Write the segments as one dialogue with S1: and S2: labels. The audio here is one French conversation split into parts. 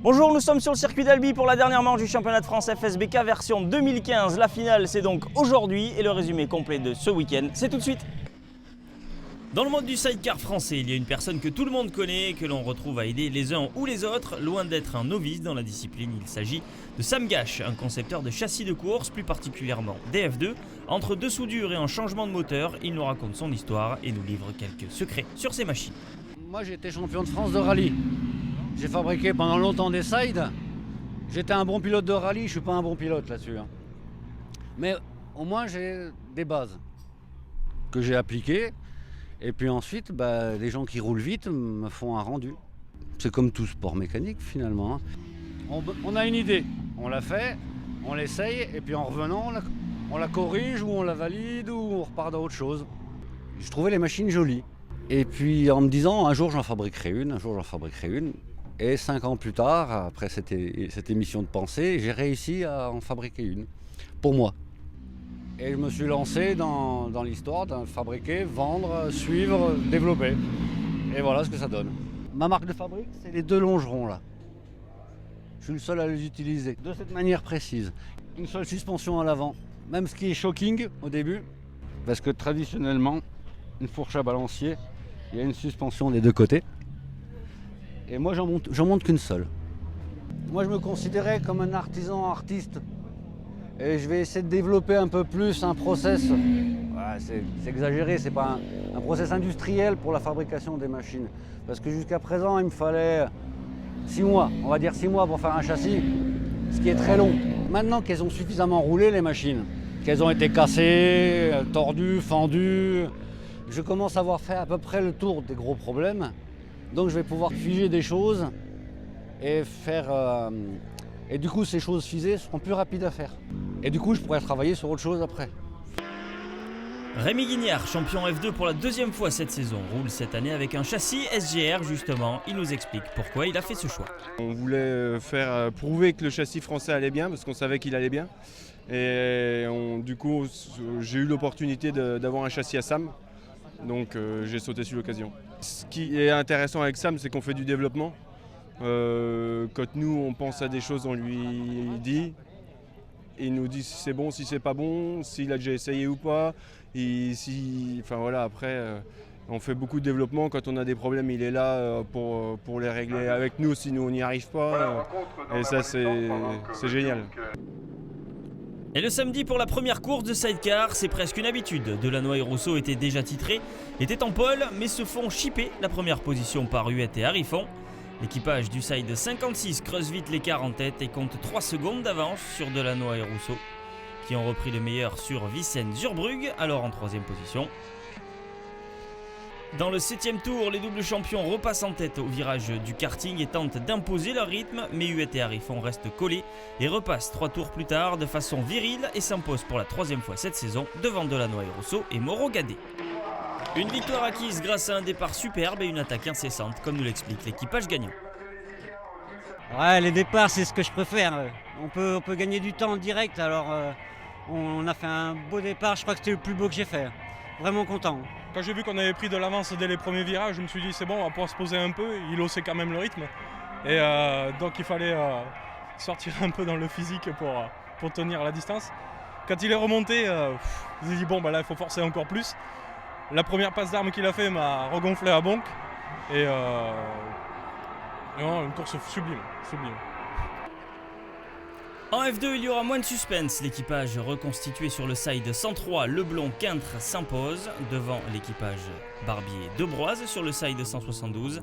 S1: Bonjour, nous sommes sur le circuit d'Albi pour la dernière manche du championnat de France FSBK version 2015. La finale, c'est donc aujourd'hui et le résumé complet de ce week-end, c'est tout de suite. Dans le monde du sidecar français, il y a une personne que tout le monde connaît, que l'on retrouve à aider les uns ou les autres, loin d'être un novice dans la discipline. Il s'agit de Sam Gash, un concepteur de châssis de course, plus particulièrement DF2. Entre deux soudures et un changement de moteur, il nous raconte son histoire et nous livre quelques secrets sur ses machines.
S2: Moi j'ai été champion de France de rallye. J'ai fabriqué pendant longtemps des sides. J'étais un bon pilote de rallye, je ne suis pas un bon pilote là-dessus. Mais au moins j'ai des bases que j'ai appliquées. Et puis ensuite, les gens qui roulent vite me font un rendu. C'est comme tout sport mécanique finalement. On a une idée, on la fait, on l'essaye, et puis en revenant, on la corrige ou on la valide ou on repart dans autre chose. Je trouvais les machines jolies. Et puis en me disant, un jour j'en fabriquerai une. Et 5 ans plus tard, après cette émission de pensée, j'ai réussi à en fabriquer une, pour moi. Et je me suis lancé dans l'histoire de fabriquer, vendre, suivre, développer. Et voilà ce que ça donne. Ma marque de fabrique, c'est les deux longerons là. Je suis le seul à les utiliser de cette manière précise. Une seule suspension à l'avant, même ce qui est shocking au début, parce que traditionnellement, une fourche à balancier, il y a une suspension des deux côtés. Et moi, j'en monte qu'une seule. Moi, je me considérais comme un artiste. Et je vais essayer de développer un peu plus un process. C'est exagéré, c'est pas un process industriel pour la fabrication des machines. Parce que jusqu'à présent, il me fallait 6 mois, on va dire 6 mois pour faire un châssis, ce qui est très long. Maintenant qu'elles ont suffisamment roulé, les machines, qu'elles ont été cassées, tordues, fendues, je commence à avoir fait à peu près le tour des gros problèmes. Donc je vais pouvoir figer des choses et faire... Et du coup, ces choses figées seront plus rapides à faire. Et du coup, je pourrais travailler sur autre chose après.
S1: Rémi Guignard, champion F2 pour la deuxième fois cette saison, roule cette année avec un châssis SGR justement. Il nous explique pourquoi il a fait ce choix.
S3: On voulait faire prouver que le châssis français allait bien, parce qu'on savait qu'il allait bien. Et du coup, j'ai eu l'opportunité d'avoir un châssis à Sam. Donc j'ai sauté sur l'occasion. Ce qui est intéressant avec Sam, c'est qu'on fait du développement. Quand nous on pense à des choses, on lui dit. Il nous dit si c'est bon, si c'est pas bon, s'il a déjà essayé ou pas. Et après, on fait beaucoup de développement. Quand on a des problèmes, il est là pour les régler avec nous si nous on n'y arrive pas. Et ça, c'est génial.
S1: Et le samedi pour la première course de sidecar, c'est presque une habitude. Delannoy et Rousseau étaient déjà titrés, étaient en pole, mais se font chipper la première position par Huette et Harifon. L'équipage du side 56 creuse vite l'écart en tête et compte 3 secondes d'avance sur Delannoy et Rousseau, qui ont repris le meilleur sur Vicenne-Zurbrugge, alors en 3e position. Dans le 7e tour, les doubles champions repassent en tête au virage du karting et tentent d'imposer leur rythme, mais Huette et Harifon restent collés et repassent 3 tours plus tard de façon virile et s'imposent pour la 3e fois cette saison devant Delannoy et Rousseau et Moreau Gadet. Une victoire acquise grâce à un départ superbe et une attaque incessante, comme nous l'explique l'équipage gagnant.
S2: Ouais, les départs, c'est ce que je préfère. On peut gagner du temps en direct, alors on a fait un beau départ, je crois que c'était le plus beau que j'ai fait. Vraiment content.
S4: Quand j'ai vu qu'on avait pris de l'avance dès les premiers virages, je me suis dit c'est bon, on va pouvoir se poser un peu, il haussait quand même le rythme. Et donc il fallait sortir un peu dans le physique pour tenir la distance. Quand il est remonté, j'ai dit bon là il faut forcer encore plus. La première passe d'armes qu'il a fait m'a regonflé à bonk. Et non, une course sublime.
S1: En F2, il y aura moins de suspense. L'équipage reconstitué sur le side 103, Leblon-Quintre s'impose devant l'équipage Barbier-Debroise sur le side 172.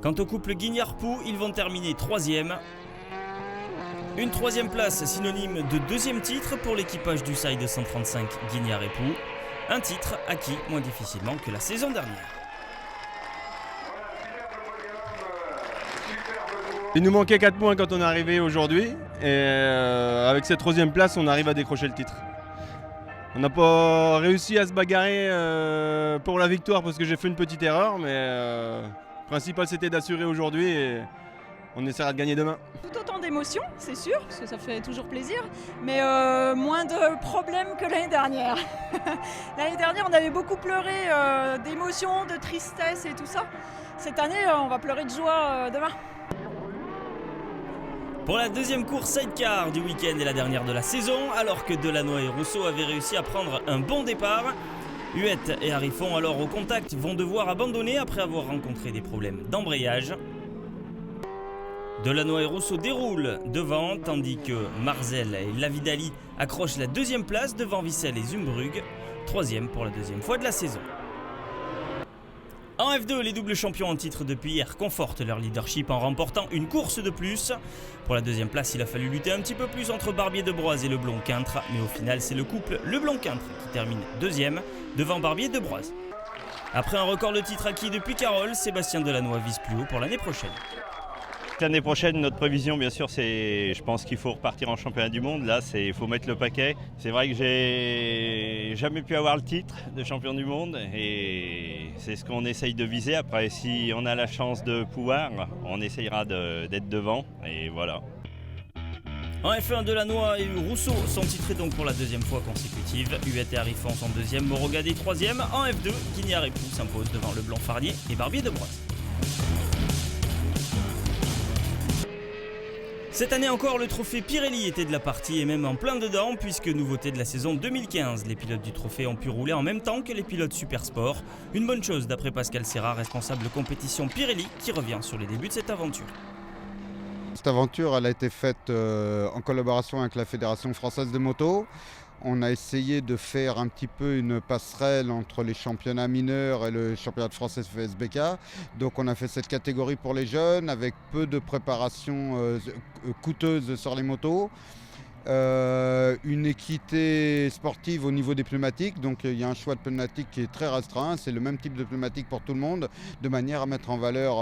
S1: Quant au couple Guignard-Pou, ils vont terminer 3e. Une 3e place synonyme de 2e titre pour l'équipage du side 135 Guignard et Pou. Un titre acquis moins difficilement que la saison dernière.
S3: Il nous manquait 4 points quand on est arrivé aujourd'hui. Et avec cette 3e place, on arrive à décrocher le titre. On n'a pas réussi à se bagarrer pour la victoire parce que j'ai fait une petite erreur. Mais le principal, c'était d'assurer aujourd'hui. Et on essaiera de gagner demain.
S5: Tout autant d'émotions, c'est sûr, parce que ça fait toujours plaisir, mais moins de problèmes que l'année dernière. L'année dernière, on avait beaucoup pleuré d'émotions, de tristesse et tout ça. Cette année, on va pleurer de joie demain.
S1: Pour la deuxième course sidecar du week-end et la dernière de la saison, alors que Delannoy et Rousseau avaient réussi à prendre un bon départ, Huet et Harifon, alors au contact, vont devoir abandonner après avoir rencontré des problèmes d'embrayage. Delannoy et Rousseau déroulent devant, tandis que Marzel et Lavidali accrochent la deuxième place devant Vissel et Zumbrugge, troisième pour la deuxième fois de la saison. En F2, les doubles champions en titre depuis hier confortent leur leadership en remportant une course de plus. Pour la deuxième place, il a fallu lutter un petit peu plus entre Barbier-de-Broise et Leblond-Quintre, mais au final, c'est le couple Leblond-Quintre qui termine deuxième devant Barbier-de-Broise. Après un record de titre acquis depuis Carole, Sébastien Delannoy vise plus haut pour l'année prochaine.
S6: L'année prochaine, notre prévision, bien sûr, c'est, je pense qu'il faut repartir en championnat du monde. Là, il faut mettre le paquet. C'est vrai que j'ai jamais pu avoir le titre de champion du monde et c'est ce qu'on essaye de viser. Après, si on a la chance de pouvoir, on essayera d'être devant et voilà.
S1: En F1, Delannoy et Rousseau sont titrés donc pour la deuxième fois consécutive. Huet et Harifon sont deuxième, Morogade troisième. En F2, Guignard et Pou s'impose devant Leblond-Farnier et Barbier-de-Broise. Cette année encore, le trophée Pirelli était de la partie et même en plein dedans puisque nouveauté de la saison 2015, les pilotes du trophée ont pu rouler en même temps que les pilotes Supersport. Une bonne chose d'après Pascal Serra, responsable compétition Pirelli, qui revient sur les débuts de cette aventure.
S7: Cette aventure, elle a été faite en collaboration avec la Fédération française de moto. On a essayé de faire un petit peu une passerelle entre les championnats mineurs et le championnat de France FSBK. Donc on a fait cette catégorie pour les jeunes avec peu de préparation coûteuse sur les motos. Une équité sportive au niveau des pneumatiques, donc il y a un choix de pneumatiques qui est très restreint, c'est le même type de pneumatique pour tout le monde, de manière à mettre en valeur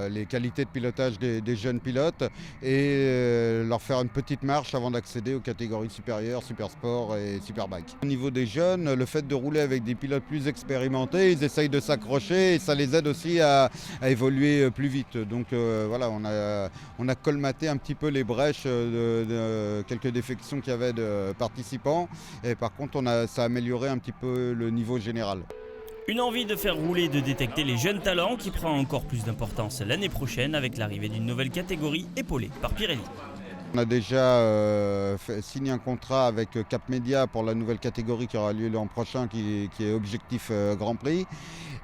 S7: les qualités de pilotage des jeunes pilotes et leur faire une petite marche avant d'accéder aux catégories supérieures, Supersport et Superbike. Au niveau des jeunes, le fait de rouler avec des pilotes plus expérimentés, ils essayent de s'accrocher et ça les aide aussi à évoluer plus vite. Donc voilà, on a colmaté un petit peu les brèches de quelques défections qu'il y avait de participants et par contre ça a amélioré un petit peu le niveau général.
S1: Une envie de faire rouler et de détecter les jeunes talents qui prend encore plus d'importance l'année prochaine avec l'arrivée d'une nouvelle catégorie épaulée par Pirelli.
S7: On a déjà signé un contrat avec Cap Media pour la nouvelle catégorie qui aura lieu l'an prochain qui est Objectif Grand Prix.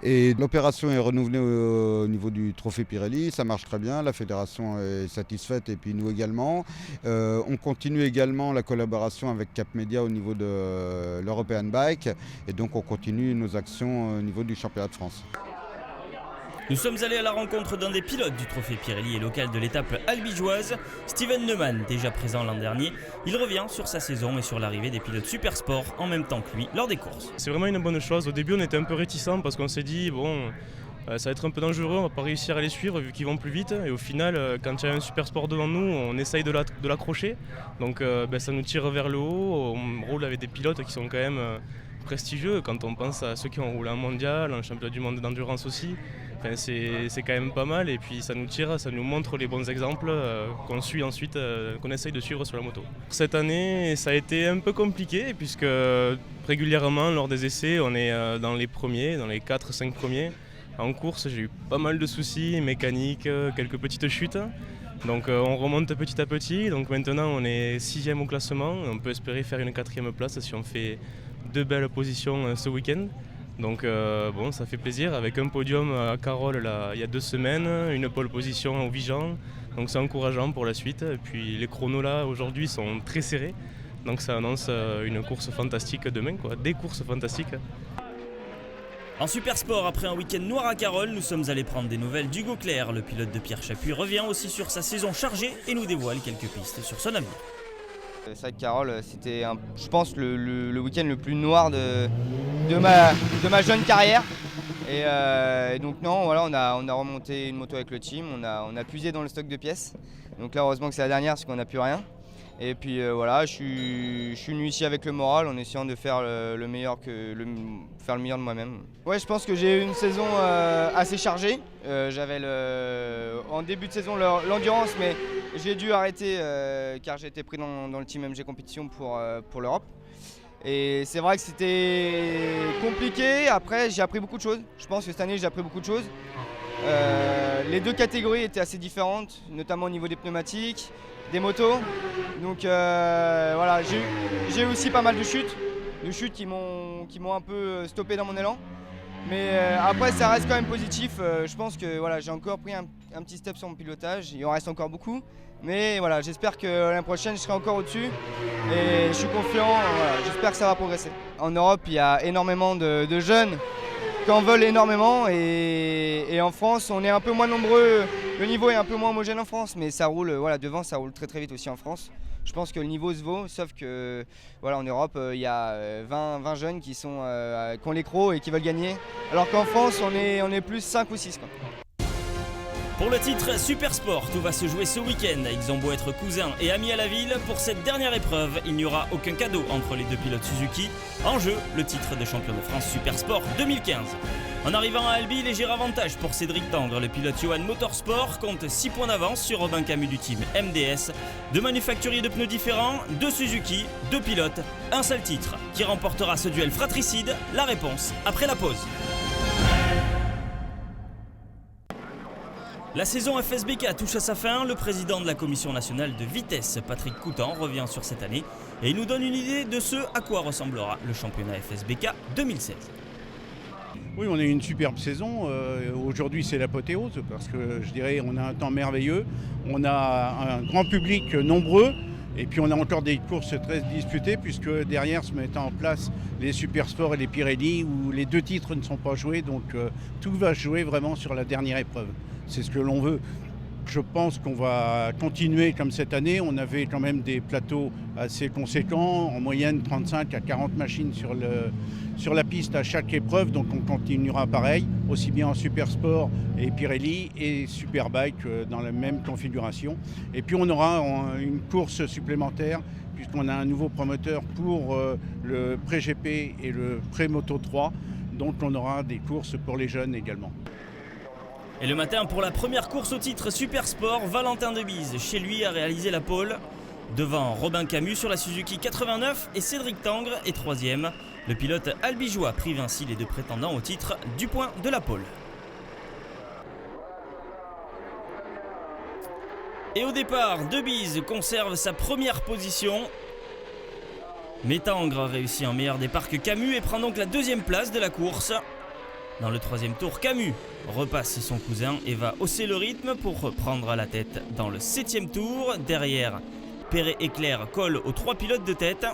S7: Et l'opération est renouvelée au niveau du trophée Pirelli, ça marche très bien, la fédération est satisfaite et puis nous également. On continue également la collaboration avec Cap Media au niveau de l'European Bike et donc on continue nos actions au niveau du championnat de France.
S1: Nous sommes allés à la rencontre d'un des pilotes du trophée Pirelli et local de l'étape albigeoise, Steven Neumann, déjà présent l'an dernier. Il revient sur sa saison et sur l'arrivée des pilotes Supersport en même temps que lui lors des courses.
S4: C'est vraiment une bonne chose. Au début, on était un peu réticents parce qu'on s'est dit, bon, ça va être un peu dangereux, on va pas réussir à les suivre vu qu'ils vont plus vite. Et au final, quand il y a un Supersport devant nous, on essaye de l'accrocher. Donc ça nous tire vers le haut. On roule avec des pilotes qui sont quand même prestigieux quand on pense à ceux qui ont roulé en mondial, en championnat du monde d'endurance aussi. Enfin, c'est quand même pas mal et puis ça nous tire, ça nous montre les bons exemples qu'on suit ensuite, qu'on essaye de suivre sur la moto. Cette année, ça a été un peu compliqué puisque régulièrement lors des essais, on est dans les premiers, dans les 4-5 premiers. En course, j'ai eu pas mal de soucis mécaniques, quelques petites chutes. Donc on remonte petit à petit. Donc maintenant, on est 6e au classement. On peut espérer faire une 4e place si on fait 2 belles positions ce week-end. Donc bon, ça fait plaisir avec un podium à Carole là, il y a 2 semaines, une pole position au Vigan, donc c'est encourageant pour la suite. Et puis les chronos là aujourd'hui sont très serrés, donc ça annonce une course fantastique demain, quoi, des courses fantastiques.
S1: En Supersport, après un week-end noir à Carole, nous sommes allés prendre des nouvelles d'Hugo Clerc. Le pilote de Pierre Chapuis revient aussi sur sa saison chargée et nous dévoile quelques pistes sur son avenir.
S8: C'est vrai que Carole, c'était, je pense, le week-end le plus noir de ma jeune carrière. Et donc non, voilà, on a remonté une moto avec le team, on a puisé dans le stock de pièces. Donc là, heureusement que c'est la dernière, parce qu'on n'a plus rien. Et puis voilà, je suis venu ici avec le moral en essayant de faire le meilleur de moi-même. Ouais, je pense que j'ai eu une saison assez chargée. J'avais en début de saison l'endurance, mais j'ai dû arrêter car j'ai été pris dans le team MG Compétition pour l'Europe. Et c'est vrai que c'était compliqué. Après, j'ai appris beaucoup de choses. Je pense que cette année, j'ai appris beaucoup de choses. les deux catégories étaient assez différentes, notamment au niveau des pneumatiques, des motos. Donc voilà, j'ai eu aussi pas mal de chutes qui m'ont un peu stoppé dans mon élan. Mais après, ça reste quand même positif. Je pense que voilà, j'ai encore pris un petit step sur mon pilotage. Il en reste encore beaucoup. Mais voilà, j'espère que l'année prochaine, je serai encore au-dessus. Et je suis confiant, voilà, j'espère que ça va progresser. En Europe, il y a énormément de jeunes qui en veulent énormément. Et en France, on est un peu moins nombreux. Le niveau est un peu moins homogène en France. Mais ça roule, voilà, devant, ça roule très très vite aussi en France. Je pense que le niveau se vaut, sauf que voilà, en Europe, il y a 20 jeunes qui ont les crocs et qui veulent gagner. Alors qu'en France, on est plus 5 ou 6. Quoi.
S1: Pour le titre Super Sport, tout va se jouer ce week-end. Ils ont beau être cousins et amis à la ville, pour cette dernière épreuve, il n'y aura aucun cadeau entre les deux pilotes Suzuki. En jeu, le titre de champion de France Super Sport 2015. En arrivant à Albi, léger avantage pour Cédric Tangre. Le pilote Yohan Motorsport compte 6 points d'avance sur Robin Camus du team MDS. Deux manufacturiers de pneus différents, deux Suzuki, deux pilotes, un seul titre. Qui remportera ce duel fratricide? La réponse après la pause. La saison FSBK touche à sa fin. Le président de la commission nationale de vitesse, Patrick Coutan, revient sur cette année et il nous donne une idée de ce à quoi ressemblera le championnat FSBK 2016.
S9: Oui, on a eu une superbe saison. Aujourd'hui, c'est l'apothéose parce que je dirais on a un temps merveilleux. On a un grand public nombreux et puis on a encore des courses très disputées puisque derrière se mettent en place les Super Sports et les Pirelli où les deux titres ne sont pas joués. Donc tout va se jouer vraiment sur la dernière épreuve. C'est ce que l'on veut. Je pense qu'on va continuer comme cette année. On avait quand même des plateaux assez conséquents, en moyenne 35 à 40 machines sur la piste à chaque épreuve. Donc on continuera pareil, aussi bien en Super Sport et Pirelli et Superbike dans la même configuration. Et puis on aura une course supplémentaire puisqu'on a un nouveau promoteur pour le pré-GP et le pré-Moto 3. Donc on aura des courses pour les jeunes également.
S1: Et le matin, pour la première course au titre Super Sport, Valentin Debise, chez lui, a réalisé la pole devant Robin Camus sur la Suzuki 89 et Cédric Tangre est troisième. Le pilote albigeois prive ainsi les deux prétendants au titre du point de la pole. Et au départ, Debise conserve sa première position. Mais Tangre réussit un meilleur départ que Camus et prend donc la deuxième place de la course. Dans le troisième tour, Camus repasse son cousin et va hausser le rythme pour prendre la tête dans le septième tour. Derrière, Perret et Claire collent aux trois pilotes de tête.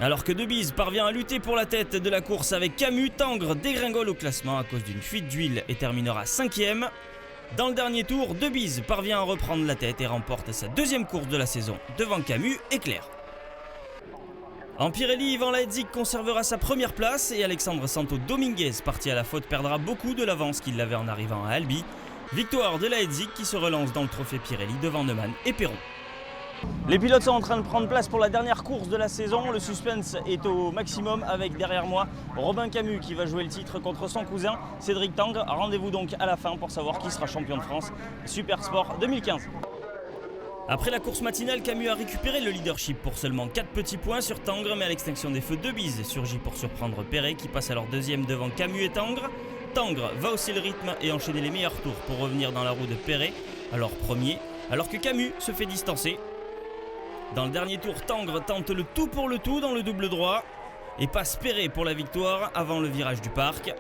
S1: Alors que Debise parvient à lutter pour la tête de la course avec Camus, Tangre dégringole au classement à cause d'une fuite d'huile et terminera 5e. Dans le dernier tour, Debise parvient à reprendre la tête et remporte sa deuxième course de la saison devant Camus et Claire. En Pirelli, Ivan Laedzik conservera sa première place et Alexandre Santo Dominguez, parti à la faute, perdra beaucoup de l'avance qu'il avait en arrivant à Albi. Victoire de Laedzik qui se relance dans le trophée Pirelli devant Neumann et Perron. Les pilotes sont en train de prendre place pour la dernière course de la saison. Le suspense est au maximum avec derrière moi Robin Camus qui va jouer le titre contre son cousin Cédric Tangre. Rendez-vous donc à la fin pour savoir qui sera champion de France Super Sport 2015. Après la course matinale, Camus a récupéré le leadership pour seulement 4 petits points sur Tangre, mais à l'extinction des feux, Debise surgit pour surprendre Perret qui passe alors deuxième devant Camus et Tangre. Tangre va hausser le rythme et enchaîner les meilleurs tours pour revenir dans la roue de Perret, alors premier, alors que Camus se fait distancer. Dans le dernier tour, Tangre tente le tout pour le tout dans le double droit et passe Perret pour la victoire avant le virage du parc.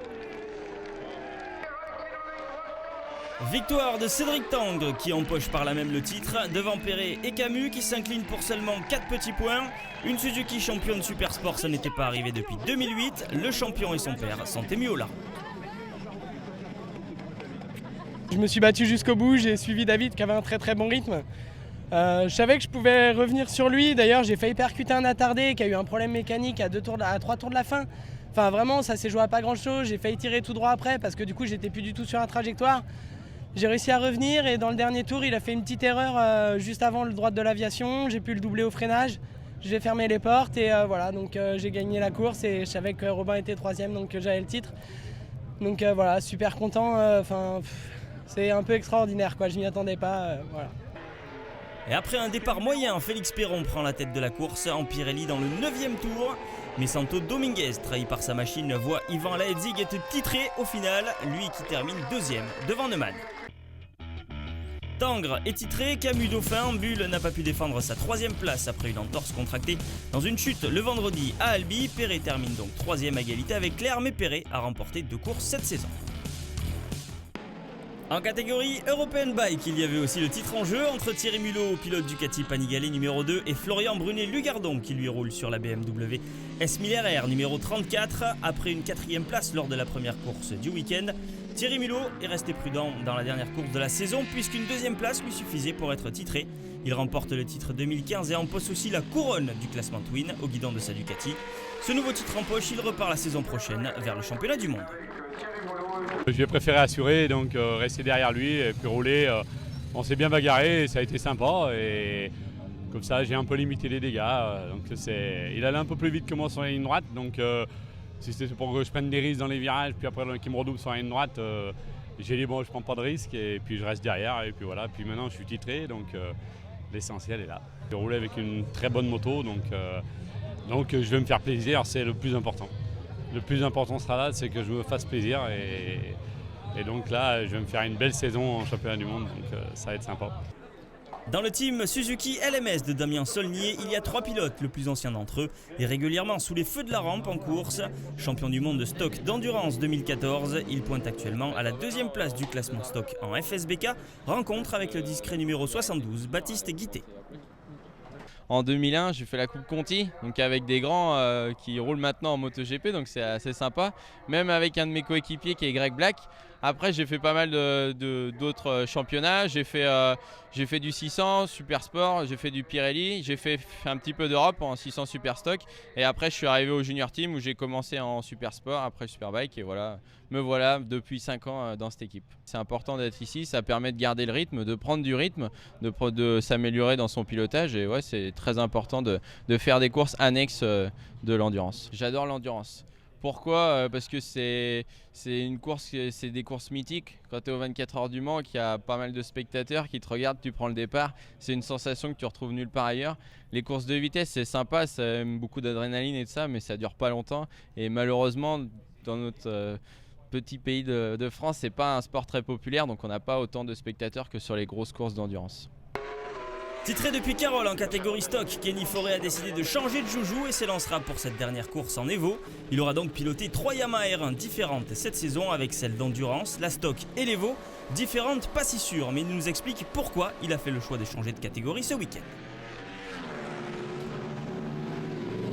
S1: Victoire de Cédric Tangre qui empoche par là même le titre devant Perret et Camus qui s'inclinent pour seulement 4 petits points. Une Suzuki championne Super Sport, ça n'était pas arrivé depuis 2008. Le champion et son père sont émus au larmes.
S10: Je me suis battu jusqu'au bout, j'ai suivi David qui avait un très très bon rythme. Je savais que je pouvais revenir sur lui, d'ailleurs j'ai failli percuter un attardé qui a eu un problème mécanique à 3 tours de la fin. Enfin vraiment ça s'est joué à pas grand chose, j'ai failli tirer tout droit après parce que du coup j'étais plus du tout sur la trajectoire. J'ai réussi à revenir et dans le dernier tour il a fait une petite erreur juste avant le droit de l'aviation, j'ai pu le doubler au freinage, j'ai fermé les portes et voilà donc j'ai gagné la course et je savais que Robin était troisième donc j'avais le titre. Donc voilà, super content, c'est un peu extraordinaire quoi, je m'y attendais pas, voilà.
S1: Et après un départ moyen, Félix Perron prend la tête de la course en Pirelli dans le 9e tour. Mais Santo Dominguez, trahi par sa machine, voit Ivan Laedzig être titré au final, lui qui termine 2e devant Neumann. Tangres est titré, Camus Dauphin, Bull n'a pas pu défendre sa 3e place après une entorse contractée dans une chute le vendredi à Albi. Perret termine donc 3e à égalité avec Claire, mais Perret a remporté 2 courses cette saison. En catégorie European Bike, il y avait aussi le titre en jeu entre Thierry Mulot, pilote Ducati Panigale numéro 2, et Florian Brunet-Lugardon qui lui roule sur la BMW S 1000 RR numéro 34. Après une 4e place lors de la première course du week-end, Thierry Mulot est resté prudent dans la dernière course de la saison puisqu'une 2e place lui suffisait pour être titré. Il remporte le titre 2015 et empoche aussi la couronne du classement Twin au guidon de sa Ducati. Ce nouveau titre en poche, il repart la saison prochaine vers le championnat du monde.
S11: Je vais préférer assurer, donc rester derrière lui et puis rouler. On s'est bien bagarré et ça a été sympa. Et comme ça, j'ai un peu limité les dégâts. Donc il allait un peu plus vite que moi sur la ligne droite. Donc si c'était pour que je prenne des risques dans les virages, puis après qu'il me redouble sur la ligne droite, j'ai dit bon, je prends pas de risque et puis je reste derrière. Et puis voilà. Puis maintenant, je suis titré, donc l'essentiel est là. Je roule avec une très bonne moto, donc je vais me faire plaisir. C'est le plus important. Le plus important sera là, c'est que je me fasse plaisir et donc là, je vais me faire une belle saison en championnat du monde, donc ça va être sympa.
S1: Dans le team Suzuki LMS de Damien Saulnier, il y a 3 pilotes, le plus ancien d'entre eux est régulièrement sous les feux de la rampe en course. Champion du monde de stock d'endurance 2014, il pointe actuellement à la 2e place du classement stock en FSBK, rencontre avec le discret numéro 72, Baptiste Guité.
S12: En 2001, j'ai fait la Coupe Conti, donc avec des grands qui roulent maintenant en MotoGP, donc c'est assez sympa. Même avec un de mes coéquipiers qui est Greg Black. Après, j'ai fait pas mal d'autres championnats. J'ai fait du 600 Super Sport, j'ai fait du Pirelli, j'ai fait un petit peu d'Europe en 600 Super Stock. Et après, je suis arrivé au Junior Team où j'ai commencé en Super Sport, après Superbike. Et voilà, me voilà depuis 5 ans dans cette équipe. C'est important d'être ici, ça permet de garder le rythme, de prendre du rythme, de s'améliorer dans son pilotage. Et ouais, c'est très important de faire des courses annexes de l'endurance. J'adore l'endurance. Pourquoi ? Parce que c'est une course, c'est des courses mythiques. Quand tu es aux 24 heures du Mans, qu'il y a pas mal de spectateurs qui te regardent, tu prends le départ. C'est une sensation que tu retrouves nulle part ailleurs. Les courses de vitesse, c'est sympa, ça aime beaucoup d'adrénaline et de ça, mais ça dure pas longtemps. Et malheureusement, dans notre petit pays de France, c'est pas un sport très populaire, donc on n'a pas autant de spectateurs que sur les grosses courses d'endurance.
S1: Titré depuis Carole en catégorie stock, Kenny Forêt a décidé de changer de joujou et s'élancera pour cette dernière course en Evo. Il aura donc piloté 3 Yamaha R1 différentes cette saison avec celles d'endurance, la stock et l'Evo. Différentes, pas si sûres, mais il nous explique pourquoi il a fait le choix de changer de catégorie ce week-end.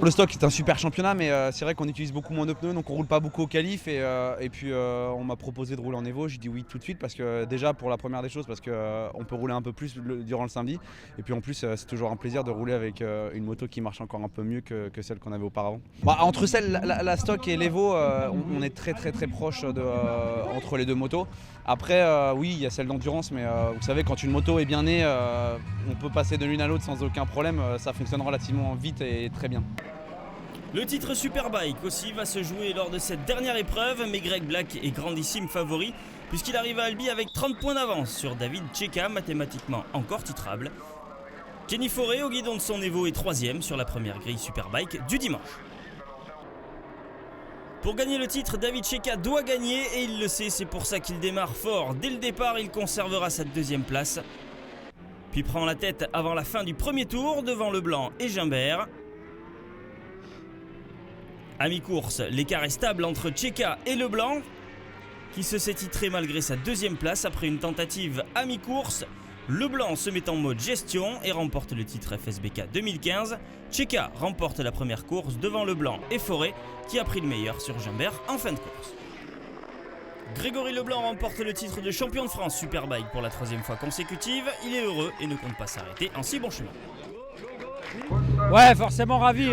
S13: Le stock est un super championnat, mais c'est vrai qu'on utilise beaucoup moins de pneus, donc on roule pas beaucoup au qualif et puis on m'a proposé de rouler en Evo. J'ai dit oui tout de suite parce que déjà pour la première des choses, parce qu'on peut rouler un peu plus durant le samedi, et puis en plus c'est toujours un plaisir de rouler avec une moto qui marche encore un peu mieux que celle qu'on avait auparavant. Entre la stock et l'Evo, on est très proche entre les deux motos. Après oui, il y a celle d'endurance, mais vous savez, quand une moto est bien née, on peut passer de l'une à l'autre sans aucun problème. Ça fonctionne relativement vite et très bien.
S1: Le titre Superbike aussi va se jouer lors de cette dernière épreuve, mais Greg Black est grandissime favori puisqu'il arrive à Albi avec 30 points d'avance sur David Checa, mathématiquement encore titrable. Kenny Forêt au guidon de son Evo est 3e sur la première grille Superbike du dimanche. Pour gagner le titre, David Checa doit gagner et il le sait, c'est pour ça qu'il démarre fort. Dès le départ, il conservera sa 2e place, puis prend la tête avant la fin du premier tour devant Leblanc et Gimbert. À mi-course, l'écart est stable entre Checa et Leblanc, qui se s'est titré malgré sa 2e place après une tentative à mi-course. Leblanc se met en mode gestion et remporte le titre FSBK 2015. Checa remporte la première course devant Leblanc et Forêt, qui a pris le meilleur sur Gimbert en fin de course. Grégory Leblanc remporte le titre de champion de France Superbike pour la 3e fois consécutive. Il est heureux et ne compte pas s'arrêter en si bon chemin.
S14: Ouais, forcément ravi.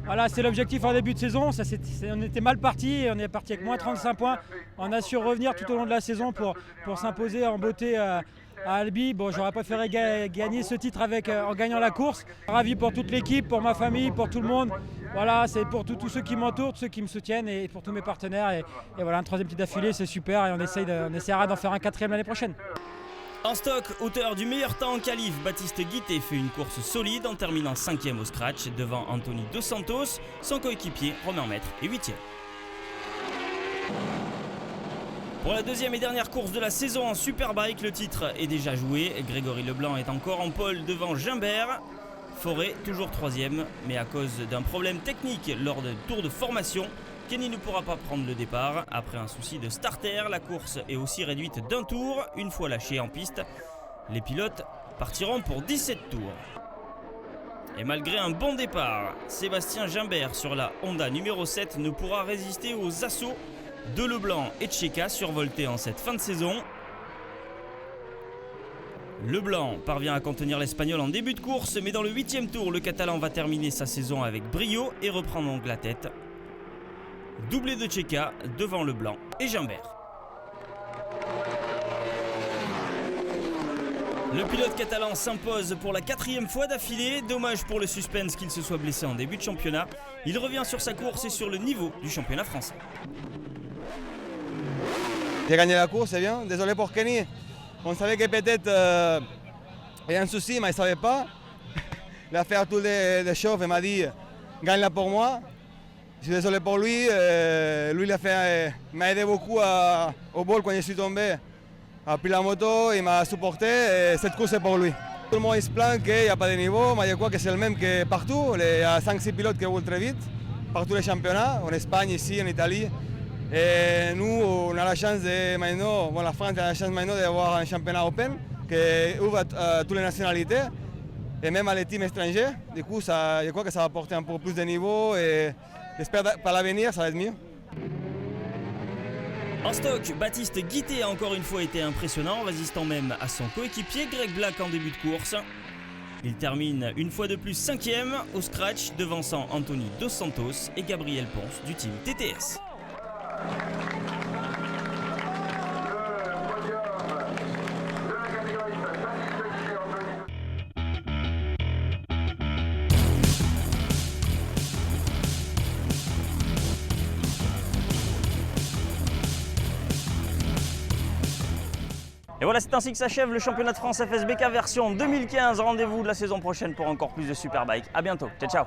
S14: Voilà, c'est l'objectif en début de saison. On était mal parti, on est parti avec moins 35 points. On a su revenir tout au long de la saison pour s'imposer en beauté à Albi. Bon, j'aurais préféré gagner ce titre en gagnant la course. Ravi pour toute l'équipe, pour ma famille, pour tout le monde. Voilà, c'est pour tous ceux qui m'entourent, tous ceux qui me soutiennent et pour tous mes partenaires. Et voilà, un 3e titre d'affilée, c'est super et on essaiera d'en faire un 4e l'année prochaine.
S1: En stock, auteur du meilleur temps en qualif, Baptiste Guité fait une course solide en terminant 5e au scratch devant Anthony Dos Santos, son coéquipier Romain Maître est 8e. Pour la deuxième et dernière course de la saison en Superbike, le titre est déjà joué. Grégory Leblanc est encore en pole devant Gimbert. Forêt toujours 3e, mais à cause d'un problème technique lors du tour de formation, Kenny ne pourra pas prendre le départ. Après un souci de starter, la course est aussi réduite d'un tour. Une fois lâchés en piste, les pilotes partiront pour 17 tours. Et malgré un bon départ, Sébastien Gimbert sur la Honda numéro 7 ne pourra résister aux assauts de Leblanc et Tcheka survoltés en cette fin de saison. Leblanc parvient à contenir l'Espagnol en début de course, mais dans le 8e tour, le Catalan va terminer sa saison avec brio et reprendre donc la tête. Doublé de Tcheka devant Leblanc et Gimbert. Le pilote catalan s'impose pour la 4e fois d'affilée. Dommage pour le suspense qu'il se soit blessé en début de championnat. Il revient sur sa course et sur le niveau du championnat français.
S15: J'ai gagné la course, c'est bien. Désolé pour Kenny. On savait que peut-être il y a un souci, mais il ne savait pas. Il a fait tous les chauffes et m'a dit gagne-la pour moi. Je suis désolé pour lui. Lui, il m'a aidé beaucoup au bol quand je suis tombé. Il a pris la moto, il m'a supporté et cette course est pour lui. Tout le monde il se plaint qu'il n'y a pas de niveau, mais je crois que c'est le même que partout. Il y a 5-6 pilotes qui roulent très vite, par tous les championnats, en Espagne, ici, en Italie. Et nous, on a la chance de maintenant, la France a la chance maintenant d'avoir un championnat open qui ouvre à toutes les nationalités et même à les teams étrangers. Du coup, je crois que ça va apporter un peu plus de niveau et j'espère que par l'avenir, ça va être mieux.
S1: En stock, Baptiste Guité a encore une fois été impressionnant, résistant même à son coéquipier Greg Black en début de course. Il termine une fois de plus 5e au scratch, devançant Anthony Dos Santos et Gabriel Ponce du team TTS. Et voilà, c'est ainsi que s'achève le championnat de France FSBK version 2015. Rendez-vous de la saison prochaine pour encore plus de Superbike. A bientôt, ciao ciao.